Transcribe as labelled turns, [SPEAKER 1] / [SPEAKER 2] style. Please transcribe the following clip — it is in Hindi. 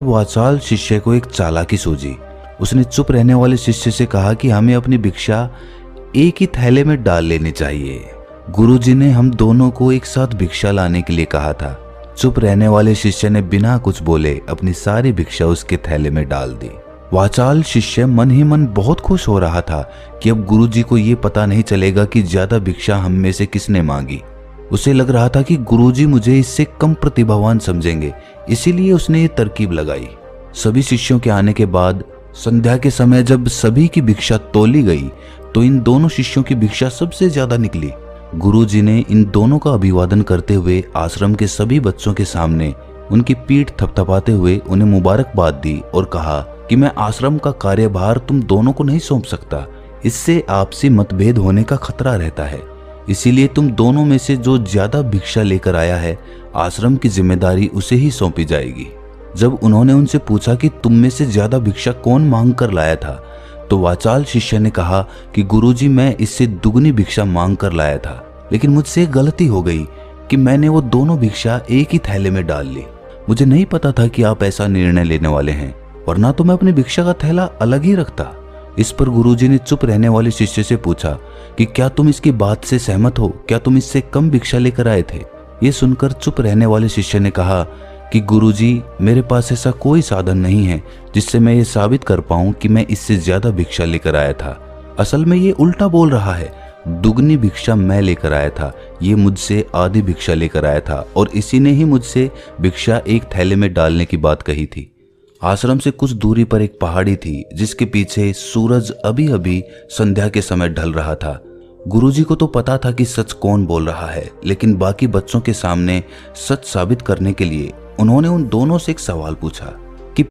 [SPEAKER 1] वाचाल शिष्य को एक चालाकी सूझी। उसने चुप रहने वाले शिष्य से कहा कि हमें अपनी भिक्षा एक ही थैले में डाल लेनी चाहिए। गुरुजी ने हम दोनों को एक साथ भिक्षा लाने के लिए कहा था। चुप रहने वाले शिष्य ने बिना कुछ बोले अपनी सारी भिक्षा उसके थैले में डाल दी। वाचाल शिष्य मन ही मन बहुत खुश हो रहा था कि अब गुरुजी को ये पता नहीं चलेगा कि ज्यादा भिक्षा हम में से किसने मांगी। उसे लग रहा था कि गुरुजी मुझे इससे कम प्रतिभावान समझेंगे, इसीलिए उसने ये तरकीब लगाई। सभी शिष्यों के आने के बाद संध्या के समय जब सभी की भिक्षा तोली गई तो इन दोनों शिष्यों की भिक्षा सबसे ज्यादा निकली। गुरुजी ने इन दोनों का अभिवादन करते हुए आश्रम के सभी बच्चों के सामने उनकी पीठ थपथपाते हुए उन्हें मुबारकबाद दी और कहा कि मैं आश्रम का कार्यभार तुम दोनों को नहीं सौंप सकता, इससे आपसी मतभेद होने का खतरा रहता है। इसीलिए तुम दोनों में से जो ज्यादा भिक्षा लेकर आया है, आश्रम की जिम्मेदारी उसे ही सौंपी जाएगी। जब उन्होंने उनसे पूछा कि तुम में से ज्यादा भिक्षा कौन मांग कर लाया था, तो वाचाल शिष्य ने कहा कि गुरुजी मैं इससे दुगनी भिक्षा मांग कर लाया था, लेकिन मुझसे एक गलती हो गई कि मैंने वो दोनों भिक्षा एक ही थैले में डाल ली। मुझे नहीं पता था कि आप ऐसा निर्णय लेने वाले हैं, वरना तो मैं अपनी भिक्षा का थैला अलग ही रखता। इस पर गुरुजी ने चुप रहने वाले शिष्य से पूछा कि क्या तुम इसकी बात से सहमत हो? क्या तुम इससे कम भिक्षा लेकर आए थे? ये सुनकर चुप रहने वाले शिष्य ने कहा कि गुरुजी मेरे पास ऐसा कोई साधन नहीं है जिससे मैं ये साबित कर पाऊं कि मैं इससे ज्यादा भिक्षा लेकर आया था। असल में ये उल्टा बोल रहा है। दुगनी भिक्षा मैं लेकर आया था, ये मुझसे आधी भिक्षा लेकर आया था और इसी ने ही मुझसे भिक्षा एक थैले में डालने की बात कही थी। आश्रम से कुछ दूरी पर एक पहाड़ी थी जिसके पीछे सूरज अभी अभी संध्या के समय ढल रहा था। गुरुजी को तो पता था कि सच कौन बोल रहा है, लेकिन बाकी बच्चों के सामने सच साबित करने के लिए उन्होंने उन दोनों से एक सवाल पूछा।